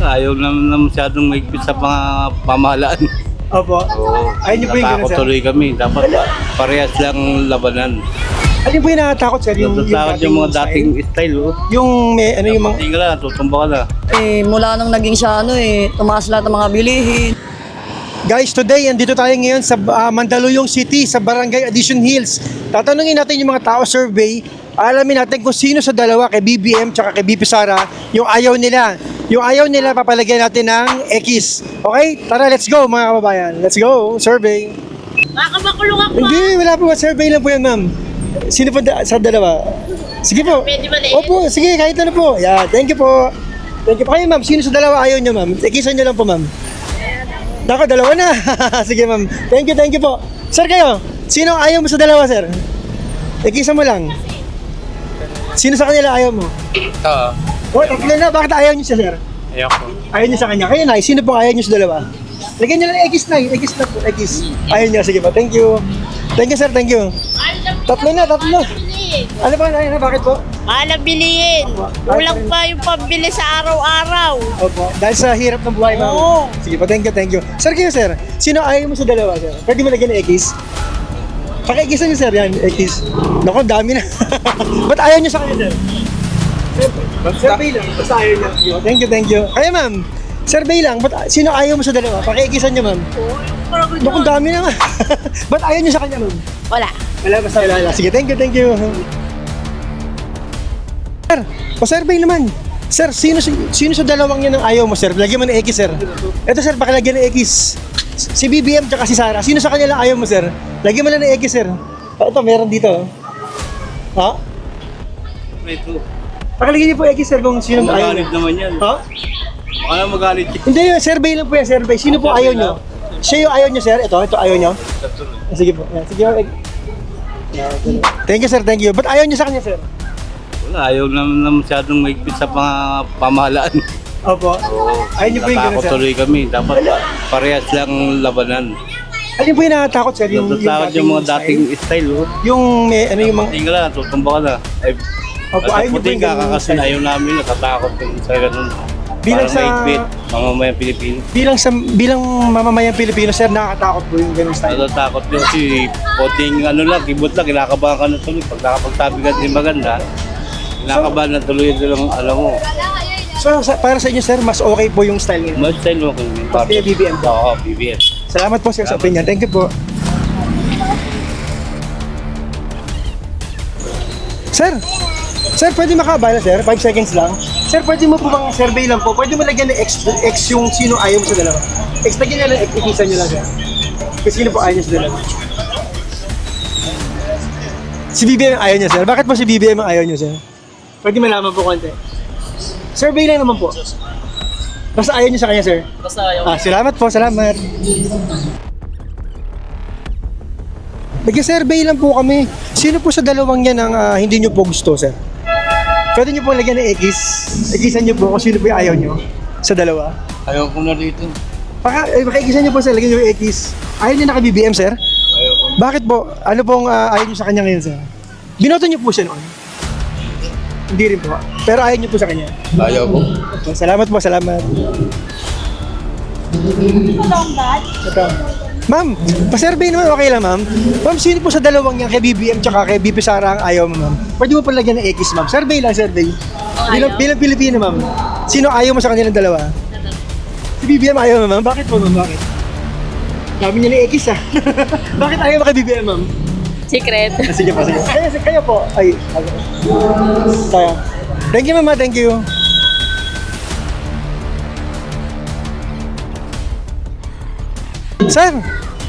Ayaw naman na masyadong maigpit sa mga pamahalaan. Opo. Oo. Ayun yung po yung ganun, Natakot sir. tuloy kami. Dapat parehas lang labanan. Ano yung po yung nakatakot, sir? Natatakot yung mga dating style. Oh. Yung may, ano yung mga... Hindi ka lang, tutumba ka na. Mula nung naging siya tumaas lahat ng mga bilihin. Guys, today, andito tayo ngayon sa Mandaluyong City, sa Barangay Addition Hills. Tatanungin natin yung mga tao survey. Alamin natin kung sino sa dalawa, kay BBM tsaka kay BP Sara, yung ayaw nila. Yung ayaw nila, papalagay natin ng X. Okay? Tara, let's go mga kababayan. Let's go, survey. Makakabakulong ako. Hindi, wala po. Survey lang po yan, ma'am. Sino po sa dalawa? Sige po. Pwede ba na Opo, sige, kahit ano po. Yeah, thank you po. Thank you po kayo, ma'am. Sino sa dalawa ayaw nyo, ma'am? Ikisan nyo lang po, ma'am. Nako, dalawa na. Sige, ma'am. Thank you po. Sir, kayo, sino ang ayaw mo sa dalawa, sir? Ikisan mo lang. Sino sa kanila ayaw mo? Oo. Oh, tatlo na. Bakit ayaw nyo siya, sir? Ayoko. Ayaw nyo sa kanya. Kayo na, sino po ayaw nyo sa dalawa? Lagyan nyo lang X na. X na po. X. Ayaw nyo. Sige po. Thank you. Thank you, sir. Thank you. Tatlo na. Ano ba? Ano, bakit po? Mahal ang bilihin. Kulang pa yung pambili sa araw-araw. Opo. Dahil sa hirap ng buhay, ma'am. Oo. Sige po. Thank you. Sir, kayo, sir. Sino ayaw mo sa dalawa, sir? Pwede mo lagyan ng X? Pakikisan nyo, sir. Yan, X. Naku, dami na. Ba't ayaw nyo sa kanya, sir? Survey lang. Basta ayaw nyo. Thank you. Kaya, ma'am. Survey lang. Ba't sino ayaw mo sa dalawa? Pakikisan nyo, ma'am. Naku, dami na, ma'am. Ba't ayaw nyo sa kanya, ma'am? Wala. Wala, basta wala. Sige, thank you. Sir, pa-survey naman. Sir, sino sa dalawang yan ang ayaw mo, sir? Lagyan mo ng X, sir. Ito, sir, pakilagyan ng X. Si BBM tsaka si Sara. Sino sa kanila ayaw mo, sir? Lagyan mo lang ng X, sir. Ito, meron dito. Ha? Ito. Pakilagyan niyo po X, sir, kung sino ayaw Magalit niyo. naman yan. Ha? Baka na magalit yun. Hindi, survey lang po yan, survey. Sino po ayaw nyo? Siya yung ayaw nyo, sir. Ito ayaw nyo. Sige po. Yan, sige po. Thank you, sir. Thank you. Ba't ayaw nyo sa kanya, sir? Wala, ayaw naman na masyadong maigpit sa mga pamahalaan. Opo. Oo. Ayaw nyo po yung ganun, Natakot sir. tuloy kami. Dapat parehas lang labanan. Ano po yung nakatakot, sir? Natatakot yung mga dating style. Oh. Yung may, ano yung mga... Hindi ka lang, tutumba ka na. Ay, Opo, ayaw niyo po puting yung ganun, kakakasin, sir. ayaw namin, natatakot yung sa ganun. Bilang Parang sa- maigpit, mamamayang Pilipino. Bilang mamamayang Pilipino, sir, nakakatakot po yung ganun style. Natatakot yun kasi puting ano lang, kibot lang, kinakabahan ka na tuloy. Pag nakapagsabi ka din maganda, kinakabahan na tuloy ito lang, alam mo. So, para sa inyo, sir, mas okay po yung style niyo. Mas style mo kung Kaya BBM po. Oo, BBM. Salamat po, sir, sa opinion. Thank you po. Sir, pwede makabala, sir? 5 seconds lang. Sir, pwede mo po bang survey lang po? Pwede mo lagyan ng X yung sino ayaw mo sa dalawa. X, lagyan nyo lang, ikisan nyo lang, sir. Kasi sino po ayaw nyo sa dalawa? Si BBM ang ayaw nyo, sir. Bakit po si BBM ang ayaw nyo, sir? Pwede malaman po konti. Survey lang naman po. Basta ayaw nyo sa kanya, sir. Basta ayaw. Salamat po, salamat. Nag-survey lang po kami. Sino po sa dalawang yan ang hindi nyo po gusto, sir? Pwede nyo po lagyan ng X. Ikisan nyo po kung sino po yung ayaw nyo sa dalawa. Ayaw ko na dito. Pakikisan nyo po, sir. Lagyan nyo yung X. Ayaw nyo naka-BBM, sir? Ayaw ko. Bakit po? Ano pong ayaw nyo sa kanya ngayon, sir? Binoto nyo po siya noon? Hindi rin po. Pero ayaw nyo po sa kanya. Ayaw ko. Okay, salamat po, salamat. Ito. Ma'am, pa-survey naman okay lang, ma'am. Ma'am, sino po sa dalawang yan, kay BBM tsaka kay BP Sara ang ayaw mo, ma'am? Pwede mo palagyan ng X, ma'am. Survey lang, survey. Bilang Pilipino, ma'am. Sino ayaw mo sa kanilang dalawa? Si BBM ayaw mo, ma'am. Bakit po, ma'am? Bakit? Dami niya ng X, ah. Bakit ayaw mo kay BBM, ma'am? Secret. Sige po, sige. Kayo po. Ay, kaya. Thank you, ma'am. Thank you. Sir,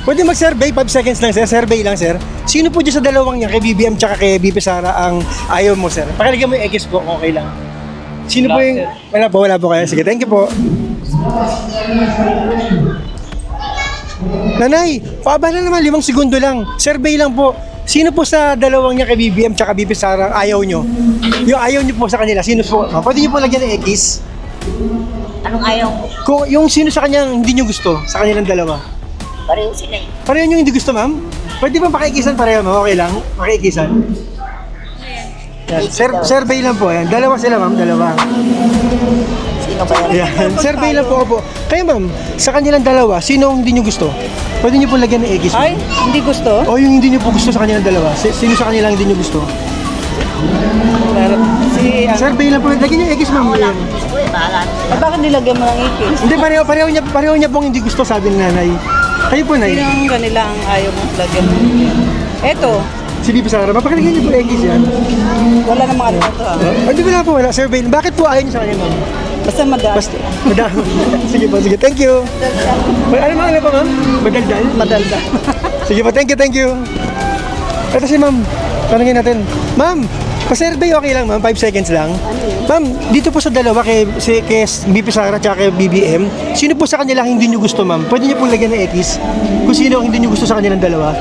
pwede mag-survey, 5 seconds lang, sir. Survey lang, sir. Sino po dyan sa dalawang yan, kay BBM tsaka kay BP Sara, ang ayaw mo, sir? Pakilagyan mo yung X po, okay lang. Sino po yung... Wala po kayo. Sige, thank you po. Nanay, paaba na naman, 5 segundo lang. Survey lang po. Sino po sa dalawang niya kay BBM tsaka BP Sara ang ayaw nyo? Yung ayaw nyo po sa kanila, sino po? Pwede nyo po lagyan ng X? Anong ayaw? Kung yung sino sa kanyang hindi nyo gusto, sa kanilang dalawa. Pareho sila eh. Pareho nyo hindi gusto, ma'am? Pwede ba pakikisan pareho, ma'am? Okay lang? Pakikisan? Yan. Survey lang po yan. Dalawa sila, ma'am. Dalawa. Sino Ano ba yan? Ayan. Survey lang po ako po. Kayo ma'am, sa kanilang dalawa, sino ang hindi nyo gusto? Pwede nyo po lagyan ng X. Ay, hindi gusto. O yung hindi nyo po gusto sa kanilang dalawa. Sino sa kanilang hindi nyo gusto? Si, Survey lang po. Lagyan nyo X ma'am. Ayan. bakit nilagyan mo ng ikis? Hindi, pareho niya pong hindi gusto, sabi ng nanay. Kayo po, nay. Sino ang kanila ang ayaw mo lagyan mo? Eto, Si Bibi Sara, mapakilagyan niyo po X yan. wala namang ano to ha. Hindi wala po, wala. Survey. Bakit po ayaw niyo sa kanya ma'am? Basta madami. Basta, madami. Sige po, sige. Thank you. Ano pa ma'am? Madaldal? Madalda. Sige po, thank you. Ito si ma'am. Tanungin natin. Ma'am, pa-survey okay lang ma'am? 5 seconds lang. Ma'am, dito po sa dalawa kay BP Sara at kay BBM, sino po sa kanila hindi nyo gusto ma'am? Pwede nyo pong lagyan ng X kung sino ang hindi nyo gusto sa kanilang dalawa.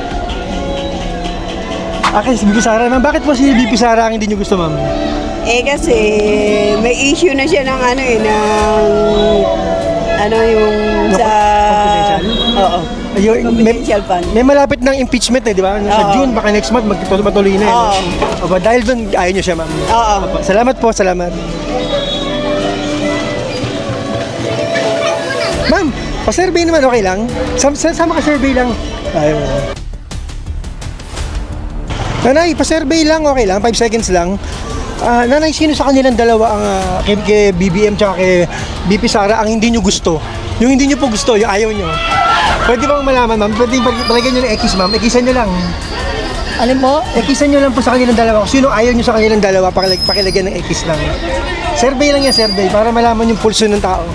Okay, si BP Sara ma'am. Bakit po si BP Sara ang hindi nyo gusto ma'am? Eh kasi may issue na siya ng ano eh, ng ano yung sa Confidential? Oo. Ayun, Confidential fund. may malapit ng impeachment eh, di ba? Sa Oo. June, baka next month magtutuloy na eh. Oo. Opo, dahil doon, ayaw nyo siya ma'am. Oo. Salamat po, salamat. Ma'am, pa-survey naman okay lang? Sama ka survey lang. Ayaw mo. Nanay, pa-survey lang okay lang, 5 seconds lang. Nanay, sino sa kanilang dalawa ang kay BBM tsaka kay BP Sara ang hindi nyo gusto? Yung hindi nyo po gusto, yung ayaw nyo. Pwede bang malaman ma'am? Pwede palagyan nyo ng X ma'am? Xan nyo lang. Alin po? Xan nyo lang po sa kanilang dalawa. Kung sino ayaw nyo sa kanilang dalawa, pakilagyan ng X lang. Survey lang yan, survey, para malaman yung pulso ng tao.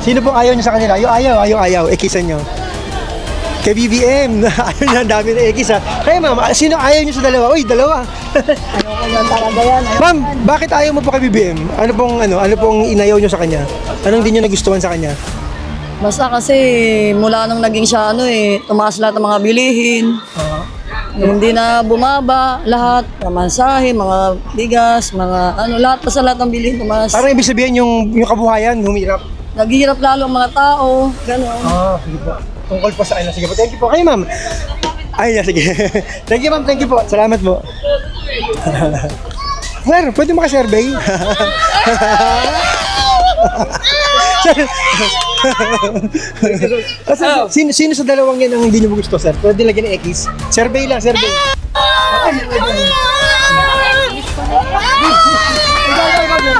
Sino pong ayaw nyo sa kanila? Yung ayaw. Xan nyo. Kay BBM, ayaw niya, ang dami na X ha. Kaya ma'am, sino ayaw nyo sa dalawa? Uy, dalawa. Talaga yan. Ma'am, bakit ayaw mo po kay BBM? Ano pong inayaw nyo sa kanya? Anong hindi nyo nagustuhan sa kanya? Basta kasi mula nung naging siya tumaas lahat ng mga bilihin. Hindi na bumaba lahat, mga mansahe, mga bigas, mga lahat basta lahat ng bilihin tumaas. Parang ibig sabihin yung kabuhayan, humirap. Naghihirap lalo ang mga tao, gano'n. Sige po. Tungkol po sa ano. Sige po, thank you po. Kayo ma'am. Ay, sige. Thank you ma'am, thank you po. Salamat po. Sir, pwede maka-survey? Sino sa dalawang yan ang hindi nyo gusto, sir? Pwede lagyan ng X? Survey lang, survey.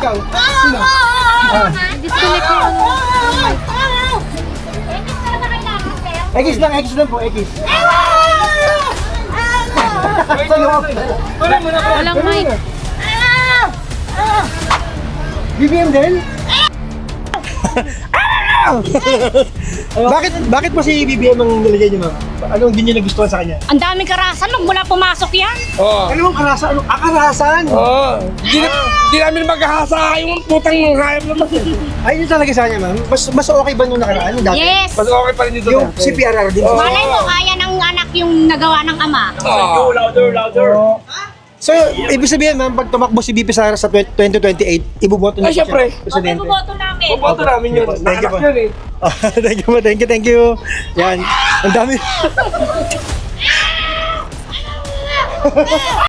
Ikaw. Sino? X lang po, X. Walang mic. BBM din? Bakit po si BBM ang nilagay niyo, ma'am? Anong hindi niyo nagustuhan sa kanya? Ang daming karasan nung mula pumasok yan. Ano bang karasan? Karasan? Di namin maghahasa yung putang ng hayop na mas. Ayun yung talaga sa kanya, ma'am. Mas okay ba nung nakaraan? Yung dati? Yes. Mas okay pa rin dito. Yung si PRR din. Malay mo, kaya ng anak yung nagawa ng ama. Oo. So, ibig sabihin, ma'am, pag tumakbo si BP Sara sa 2028, iboboto niyo siya syempre. presidente. Boto namin. Boboto namin yun. Thank you po. Yun eh. Thank you. Yan. Ang dami.